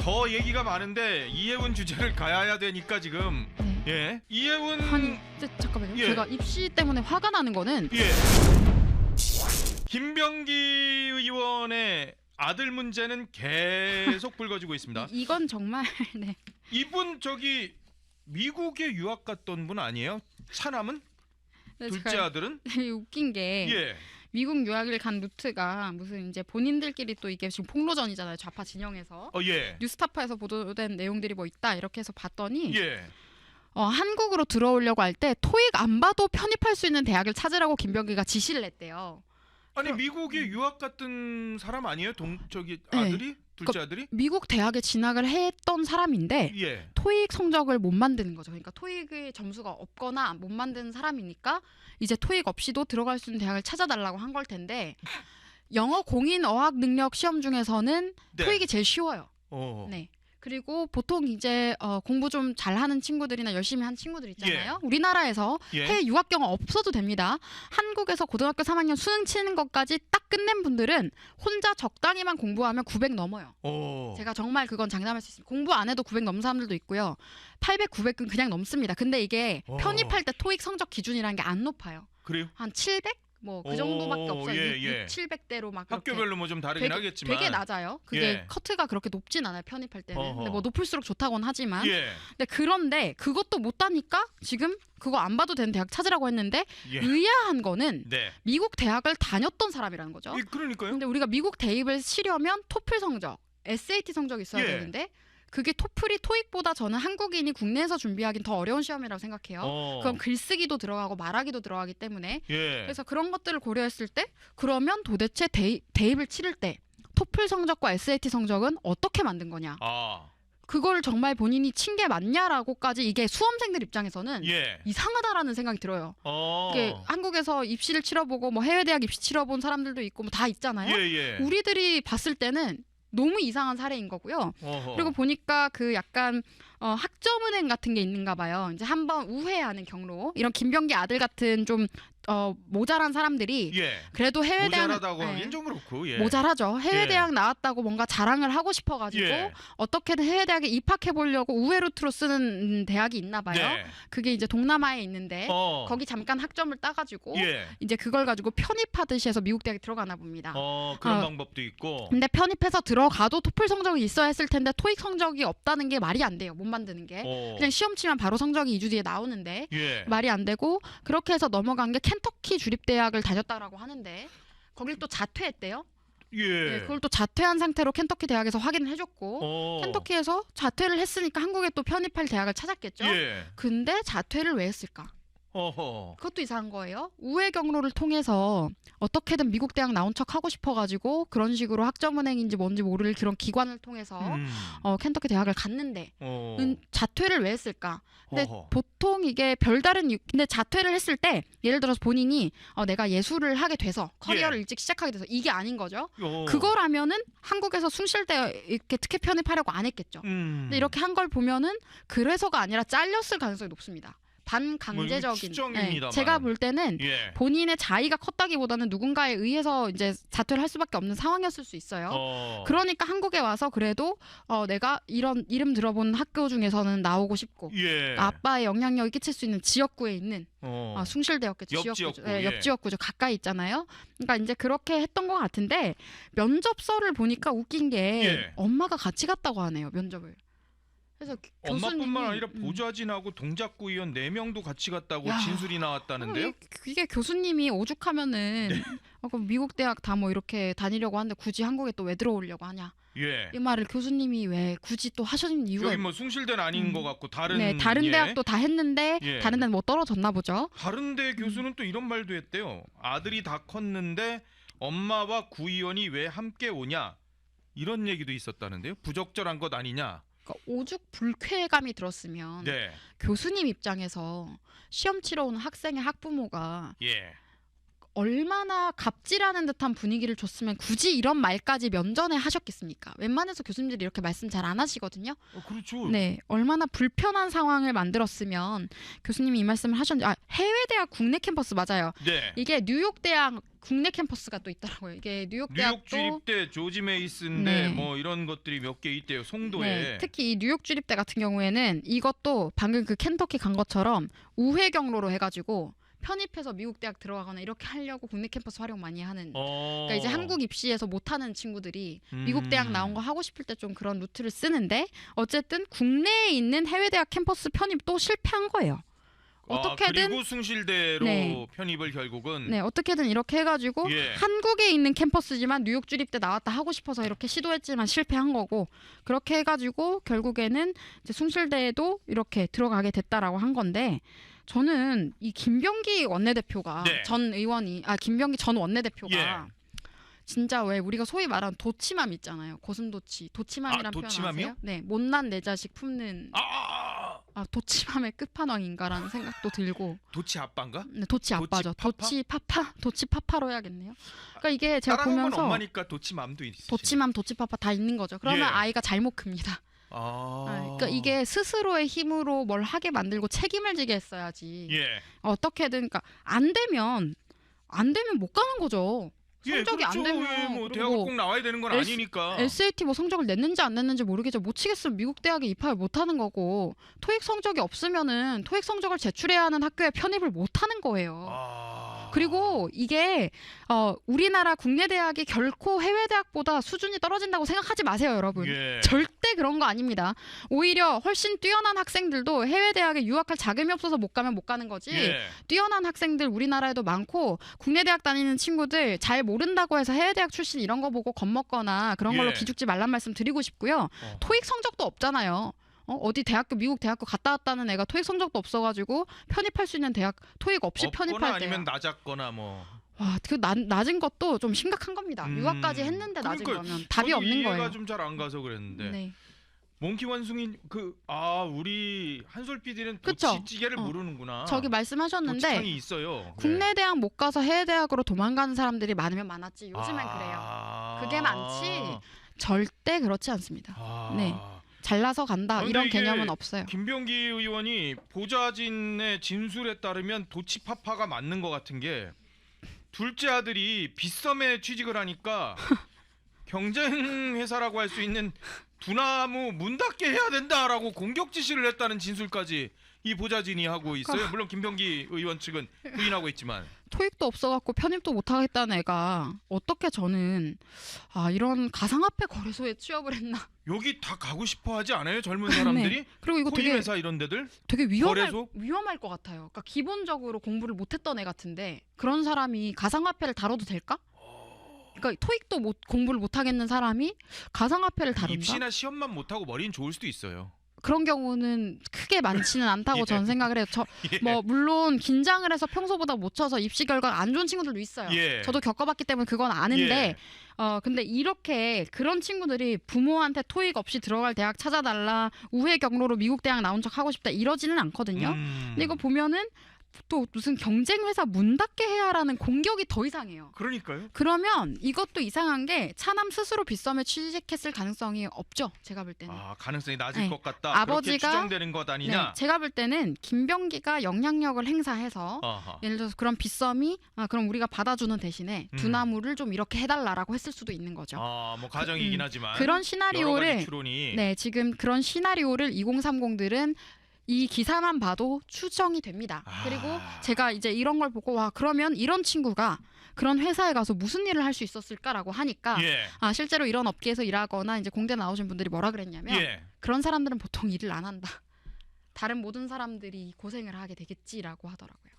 더 얘기가 많은데 이혜훈 주제를 가야 되니까 지금 네. 예 이혜훈 아니 잠깐만요. 예. 제가 입시 때문에 화가 나는 거는 예 김병기 의원의 아들 문제는 계속 불거지고 있습니다. 이건 정말 네. 이분 저기 미국에 유학 갔던 분 아니에요? 차남은? 네, 둘째 제가 아들은? 되게 웃긴 게 예. 미국 유학을 간 루트가 무슨 이제 본인들끼리 또 이게 지금 폭로전이잖아요. 좌파 진영에서 예. 뉴스타파에서 보도된 내용들이 뭐 있다 이렇게 해서 봤더니 예. 한국으로 들어오려고 할 때 토익 안 봐도 편입할 수 있는 대학을 찾으라고 김병기가 지시를 했대요. 아니 미국에 유학 갔던 사람 아니에요? 저기 네. 아들이? 둘째 아들이? 미국 대학에 진학을 했던 사람인데 예. 토익 성적을 못 만드는 거죠. 그러니까 토익의 점수가 없거나 못 만드는 사람이니까 이제 토익 없이도 들어갈 수 있는 대학을 찾아달라고 한 걸 텐데 영어 공인 어학 능력 시험 중에서는 네. 토익이 제일 쉬워요. 네. 그리고 보통 이제 공부 좀 잘하는 친구들이나 열심히 한 친구들 있잖아요. 우리나라에서 예. 해외 유학 경험 없어도 됩니다. 한국에서 고등학교 3학년 수능 치는 것까지 딱 끝낸 분들은 혼자 적당히만 공부하면 900 넘어요. 제가 정말 그건 장담할 수 있습니다. 공부 안 해도 900 넘는 사람들도 있고요. 800, 900은 그냥 넘습니다. 근데 이게 편입할 때 토익 성적 기준이라는 게 안 높아요. 그래요? 한 700? 뭐 그 정도밖에 없어요. 예, 예. 6, 700대로 막 학교별로 뭐 좀 다르긴 하겠지만 되게 낮아요. 그게 예. 커트가 그렇게 높진 않아요. 편입할 때는. 어허. 근데 뭐 높을수록 좋다고는 하지만. 예. 근데 그런데 그것도 못 따니까 지금 그거 안 봐도 되는 대학 찾으라고 했는데 예. 의아한 거는 네. 미국 대학을 다녔던 사람이라는 거죠. 예, 그러니까요. 근데 우리가 미국 대입을 치려면 토플 성적, SAT 성적이 있어야 예. 되는데 그게 토플이 토익보다 저는 한국인이 국내에서 준비하기는 더 어려운 시험이라고 생각해요. 그럼 글쓰기도 들어가고 말하기도 들어가기 때문에 예. 그래서 그런 것들을 고려했을 때 그러면 도대체 대입을 치를 때 토플 성적과 SAT 성적은 어떻게 만든 거냐? 그걸 정말 본인이 친 게 맞냐라고까지 이게 수험생들 입장에서는 예. 이상하다라는 생각이 들어요. 이게 한국에서 입시를 치러보고 뭐 해외 대학 입시 치러본 사람들도 있고 뭐 다 있잖아요. 예, 예. 우리들이 봤을 때는 너무 이상한 사례인 거고요. 어허. 그리고 보니까 그 약간 학점은행 같은 게 있는가 봐요. 이제 한번 우회하는 경로. 이런 김병기 아들 같은 좀 모자란 사람들이 예. 그래도 해외 대학 모자라다고 하긴 좀 그렇고 예. 모자라죠. 해외 예. 대학 나왔다고 뭔가 자랑을 하고 싶어가지고 예. 어떻게든 해외 대학에 입학해 보려고 우회 루트로 쓰는 대학이 있나 봐요. 네. 그게 이제 동남아에 있는데 거기 잠깐 학점을 따가지고 예. 이제 그걸 가지고 편입하듯이 해서 미국 대학에 들어가나 봅니다. 그런 방법도 있고. 근데 편입해서 들어가도 토플 성적이 있어야 했을 텐데 토익 성적이 없다는 게 말이 안 돼요. 못 만드는 게. 그냥 시험 치면 바로 성적이 2주 뒤에 나오는데 예. 말이 안 되고 그렇게 해서 넘어간 게 켄터키 주립대학을 다녔다라고 하는데 거길 또 자퇴했대요. 예. 네, 그걸 또 자퇴한 상태로 켄터키 대학에서 확인을 해줬고 켄터키에서 자퇴를 했으니까 한국에 또 편입할 대학을 찾았겠죠. 예. 근데 자퇴를 왜 했을까? 어허. 그것도 이상한 거예요. 우회 경로를 통해서 어떻게든 미국 대학 나온 척 하고 싶어가지고 그런 식으로 학점은행인지 뭔지 모를 그런 기관을 통해서 켄터키 대학을 갔는데 자퇴를 왜 했을까? 근데 보통 이게 별다른 이유. 근데 자퇴를 했을 때 예를 들어서 본인이 내가 예술을 하게 돼서 커리어를 예. 일찍 시작하게 돼서 이게 아닌 거죠. 그거라면은 한국에서 숭실대 이렇게 특혜 편입하려고 안 했겠죠. 근데 이렇게 한 걸 보면은 그래서가 아니라 잘렸을 가능성이 높습니다. 반강제적인. 추정입니다만. 제가 볼 때는 예. 본인의 자의가 컸다기보다는 누군가에 의해서 이제 자퇴를 할 수밖에 없는 상황이었을 수 있어요. 그러니까 한국에 와서 그래도 내가 이런 이름 들어본 학교 중에서는 나오고 싶고 예. 아빠의 영향력이 끼칠 수 있는 지역구에 있는 숭실대였겠죠. 옆 지역구죠. 지역구, 네, 예. 옆 지역구죠. 가까이 있잖아요. 그러니까 이제 그렇게 했던 것 같은데 면접서를 보니까 웃긴 게 예. 엄마가 같이 갔다고 하네요. 면접을. 그래서 엄마뿐만 아니라 교수님이, 보좌진하고 동작구 의원 4명도 같이 갔다고 야. 진술이 나왔다는데요. 이게 교수님이 오죽하면은 네. 그럼 미국 대학 다 뭐 이렇게 다니려고 하는데 굳이 한국에 또 왜 들어오려고 하냐 예. 이 말을 교수님이 왜 굳이 또 하시는 이유가 여기 뭐 숭실대는 아닌 것 같고 다른 네, 다른 예. 대학도 다 했는데 예. 다른 데는 뭐 떨어졌나 보죠. 다른데 교수는 또 이런 말도 했대요. 아들이 다 컸는데 엄마와 구의원이 왜 함께 오냐 이런 얘기도 있었다는데요. 부적절한 것 아니냐. 그러니까 오죽 불쾌감이 들었으면 네. 교수님 입장에서 시험 치러 오는 학생의 학부모가 예. 얼마나 갑질하는 듯한 분위기를 줬으면 굳이 이런 말까지 면전에 하셨겠습니까? 웬만해서 교수님들이 이렇게 말씀 잘 안 하시거든요. 그렇죠. 네, 얼마나 불편한 상황을 만들었으면 교수님이 이 말씀을 하셨는지. 해외 대학 국내 캠퍼스 맞아요. 네. 이게 뉴욕 대학 국내 캠퍼스가 또 있더라고요. 이게 뉴욕 대학도 주립대 조지 메이슨대 네. 뭐 이런 것들이 몇 개 있대요. 송도에. 네, 특히 이 뉴욕 주립대 같은 경우에는 이것도 방금 그 켄터키 간 것처럼 우회 경로로 해가지고 편입해서 미국 대학 들어가거나 이렇게 하려고 국내 캠퍼스 활용 많이 하는. 그러니까 이제 한국 입시에서 못하는 친구들이 미국 대학 나온 거 하고 싶을 때 좀 그런 루트를 쓰는데 어쨌든 국내에 있는 해외 대학 캠퍼스 편입도 실패한 거예요. 어떻게든 그리고 숭실대로 네. 편입을 결국은 네, 어떻게든 이렇게 해가지고 예. 한국에 있는 캠퍼스지만 뉴욕 주립대 나왔다 하고 싶어서 이렇게 시도했지만 실패한 거고, 그렇게 해가지고 결국에는 이제 숭실대에도 이렇게 들어가게 됐다라고 한 건데, 저는 이 김병기 원내대표가 네. 김병기 전 원내대표가 예. 진짜 왜 우리가 소위 말하는 도치맘 있잖아요. 고슴도치. 도치맘이란 표현 도치맘이요? 아세요? 네, 못난 내 자식 품는 도치맘의 끝판왕인가라는 생각도 들고. 도치 아빠인가? 네, 도치 아빠죠. 도치파파? 도치파파로 해야겠네요. 그러니까 이게 제가 따라하면 보면서 엄마니까 도치맘도 있으시. 도치맘, 도치파파 다 있는 거죠. 그러면 예. 아이가 잘못 큽니다. 그러니까 이게 스스로의 힘으로 뭘 하게 만들고 책임을 지게 했어야지. 예. 어떻게든 그러니까 안 되면 못 가는 거죠. 성적이 그렇죠. 안 되면 뭐 그리고 대학을 꼭 나와야 되는 건 아니니까. SAT 뭐 성적을 냈는지 안 냈는지 모르겠죠. 못 치겠으면 미국 대학에 입학을 못 하는 거고, 토익 성적이 없으면은 토익 성적을 제출해야 하는 학교에 편입을 못 하는 거예요. 그리고 이게 우리나라 국내 대학이 결코 해외 대학보다 수준이 떨어진다고 생각하지 마세요, 여러분. 예. 절대 그런 거 아닙니다. 오히려 훨씬 뛰어난 학생들도 해외 대학에 유학할 자금이 없어서 못 가면 못 가는 거지. 예. 뛰어난 학생들 우리나라에도 많고, 국내 대학 다니는 친구들 잘 모른다고 해서 해외 대학 출신 이런 거 보고 겁먹거나 그런 걸로 예. 기죽지 말란 말씀 드리고 싶고요. 토익 성적도 없잖아요. 어디 대학교, 미국 대학교 갔다 왔다는 애가 토익 성적도 없어가지고 편입할 수 있는 대학 토익 없이 없거나 편입할 아니면 때요. 낮았거나 뭐. 와, 그 낮은 것도 좀 심각한 겁니다. 유학까지 했는데 낮은 그러니까 거면 답이 없는 이해가 거예요. 좀 잘 안 가서 그랬는데. 네. 몽키 원숭이 우리 한솔 PD는 그쵸? 도치찌개를 모르는구나. 저기 말씀하셨는데 도치탕이 있어요. 국내 대학 못 가서 해외 대학으로 도망가는 사람들이 많으면 많았지 요즘엔 그래요. 그게 많지 절대 그렇지 않습니다. 네. 잘나서 간다 이런 이게 개념은 없어요. 김병기 의원이 보좌진의 진술에 따르면 도치파파가 맞는 것 같은 게, 둘째 아들이 빗썸에 취직을 하니까 경쟁 회사라고 할 수 있는 두나무 문 닫게 해야 된다라고 공격 지시를 했다는 진술까지 이 보좌진이 하고 있어요. 물론 김병기 의원 측은 부인하고 있지만. 토익도 없어갖고 편입도 못하겠다는 애가 어떻게 저는 이런 가상화폐 거래소에 취업을 했나. 여기 다 가고 싶어 하지 않아요? 젊은 사람들이? 네. 그리고 이거 코인 회사 이런 데들? 되게 거래소? 위험할 것 같아요. 그러니까 기본적으로 공부를 못했던 애 같은데 그런 사람이 가상화폐를 다뤄도 될까? 그러니까 토익도 공부를 못하겠는 사람이 가상화폐를 다룬다? 입시나 시험만 못하고 머리는 좋을 수도 있어요. 그런 경우는 크게 많지는 않다고 예. 저는 생각을 해요. 뭐 물론 긴장을 해서 평소보다 못 쳐서 입시 결과가 안 좋은 친구들도 있어요. 예. 저도 겪어봤기 때문에 그건 아는데 예. 근데 이렇게 그런 친구들이 부모한테 토익 없이 들어갈 대학 찾아달라, 우회 경로로 미국 대학 나온 척 하고 싶다 이러지는 않거든요. 근데 이거 보면은 또 무슨 경쟁 회사 문 닫게 해야라는 공격이 더 이상해요. 그러니까요. 그러면 이것도 이상한 게 차남 스스로 빗썸에 취직했을 가능성이 없죠. 제가 볼 때는. 가능성이 낮을 네. 것 같다. 아버지가- 그렇게 추정되는 것 아니냐. 네, 제가 볼 때는 김병기가 영향력을 행사해서 아하. 예를 들어서 그런 빗썸이 그럼 우리가 받아주는 대신에 두나무를 좀 이렇게 해달라라고 했을 수도 있는 거죠. 뭐 가정이긴 하지만 그런 여러 가지 시나리오를 추론이. 네, 지금 그런 시나리오를 2030들은 이 기사만 봐도 추정이 됩니다. 그리고 제가 이제 이런 걸 보고 그러면 이런 친구가 그런 회사에 가서 무슨 일을 할 수 있었을까라고 하니까 예. 실제로 이런 업계에서 일하거나 이제 공대 나오신 분들이 뭐라 그랬냐면 예. 그런 사람들은 보통 일을 안 한다. 다른 모든 사람들이 고생을 하게 되겠지라고 하더라고요.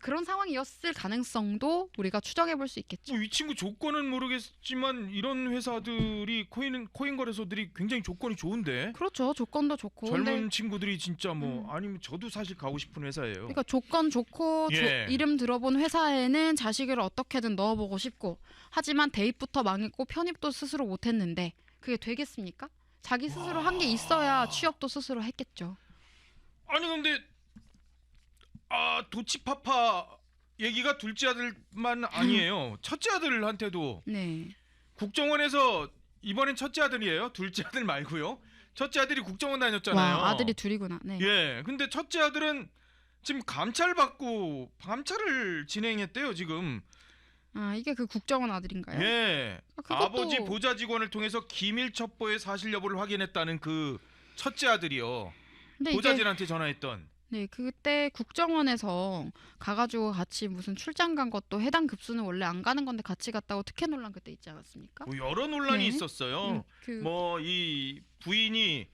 그런 상황이었을 가능성도 우리가 추정해 볼 수 있겠죠. 이 친구 조건은 모르겠지만 이런 회사들이 코인 거래소들이 굉장히 조건이 좋은데. 그렇죠. 조건도 좋고. 젊은 친구들이 진짜 아니면 저도 사실 가고 싶은 회사예요. 그러니까 조건 좋고 예. 이름 들어본 회사에는 자식을 어떻게든 넣어보고 싶고, 하지만 대입부터 망했고 편입도 스스로 못했는데 그게 되겠습니까? 자기 스스로 한 게 있어야 취업도 스스로 했겠죠. 아니 근데 도치파파 얘기가 둘째 아들만 아니에요. 첫째 아들한테도 네. 국정원에서 이번엔 첫째 아들이에요. 둘째 아들 말고요. 첫째 아들이 국정원 다녔잖아요. 와, 아들이 둘이구나. 네. 예. 근데 첫째 아들은 지금 감찰을 진행했대요, 지금. 아, 이게 그 국정원 아들인가요? 예. 그것도- 아버지 보좌 직원을 통해서 기밀 첩보의 사실 여부를 확인했다는 그 첫째 아들이요. 근데 이게 보좌진한테 전화했던. 네, 그때 국정원에서 가가지고 같이 무슨 출장 간 것도 해당 급수는 원래 안 가는 건데 같이 갔다고 특혜 논란 그때 있지 않았습니까? 뭐 여러 논란이 네. 있었어요. 뭐 이 부인이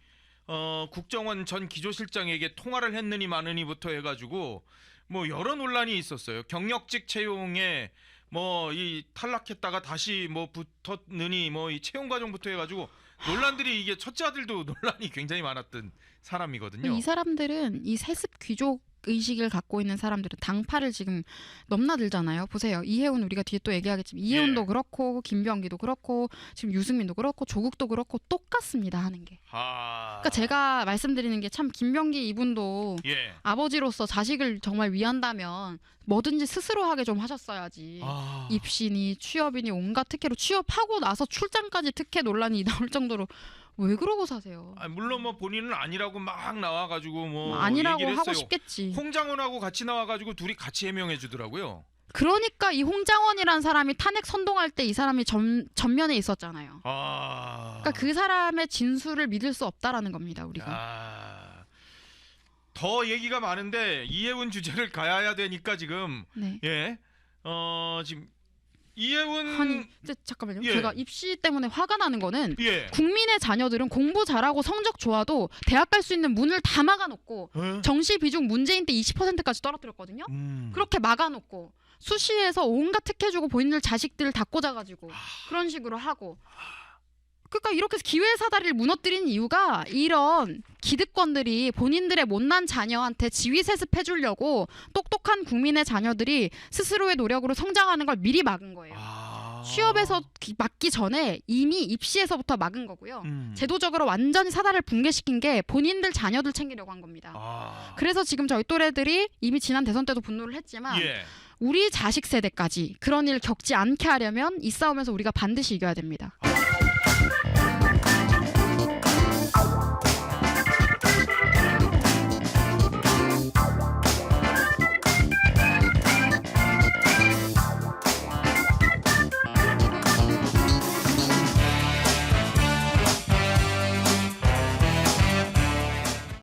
국정원 전 기조실장에게 통화를 했느니 마느니부터 해가지고 뭐 여러 논란이 있었어요. 경력직 채용에 뭐 이 탈락했다가 다시 뭐 붙었느니 뭐 이 채용 과정부터 해가지고 논란들이 이게 첫째 아들도 논란이 굉장히 많았던 사람이거든요. 이 사람들은 이 세습 귀족 의식을 갖고 있는 사람들은 당파를 지금 넘나들잖아요. 보세요. 이해운 우리가 뒤에 또 얘기하겠지만 이해운도 예. 그렇고 김병기도 그렇고 지금 유승민도 그렇고 조국도 그렇고 똑같습니다 하는 게. 그러니까 제가 말씀드리는 게 참 김병기 이분도 예. 아버지로서 자식을 정말 위한다면 뭐든지 스스로 하게 좀 하셨어야지. 입시니 취업이니 온갖 특혜로 취업하고 나서 출장까지 특혜 논란이 나올 정도로 왜 그러고 사세요? 물론 뭐 본인은 아니라고 막 나와가지고 뭐 아니라고 얘기를 하고 했어요. 싶겠지. 홍장원하고 같이 나와가지고 둘이 같이 해명해 주더라고요. 그러니까 이 홍장원이라는 사람이 탄핵 선동할 때 이 사람이 전면에 있었잖아요. 그러니까 그 사람의 진술을 믿을 수 없다라는 겁니다. 우리가. 더 얘기가 많은데 이해운 주제를 가야 되니까 지금 네. 예. 지금 이해운 아니, 잠깐만요. 예. 제가 입시 때문에 화가 나는 거는 예. 국민의 자녀들은 공부 잘하고 성적 좋아도 대학 갈 수 있는 문을 다 막아놓고 정시 비중 문재인 때 20%까지 떨어뜨렸거든요. 그렇게 막아놓고 수시에서 온갖 특혜 주고 본인들 자식들 다 꽂아가지고 그런 식으로 하고 그러니까 이렇게 해서 기회 사다리를 무너뜨린 이유가 이런 기득권들이 본인들의 못난 자녀한테 지위 세습해 주려고 똑똑한 국민의 자녀들이 스스로의 노력으로 성장하는 걸 미리 막은 거예요. 취업에서 막기 전에 이미 입시에서부터 막은 거고요. 제도적으로 완전히 사다리를 붕괴시킨 게 본인들 자녀들 챙기려고 한 겁니다. 그래서 지금 저희 또래들이 이미 지난 대선 때도 분노를 했지만 예. 우리 자식 세대까지 그런 일 겪지 않게 하려면 이 싸움에서 우리가 반드시 이겨야 됩니다.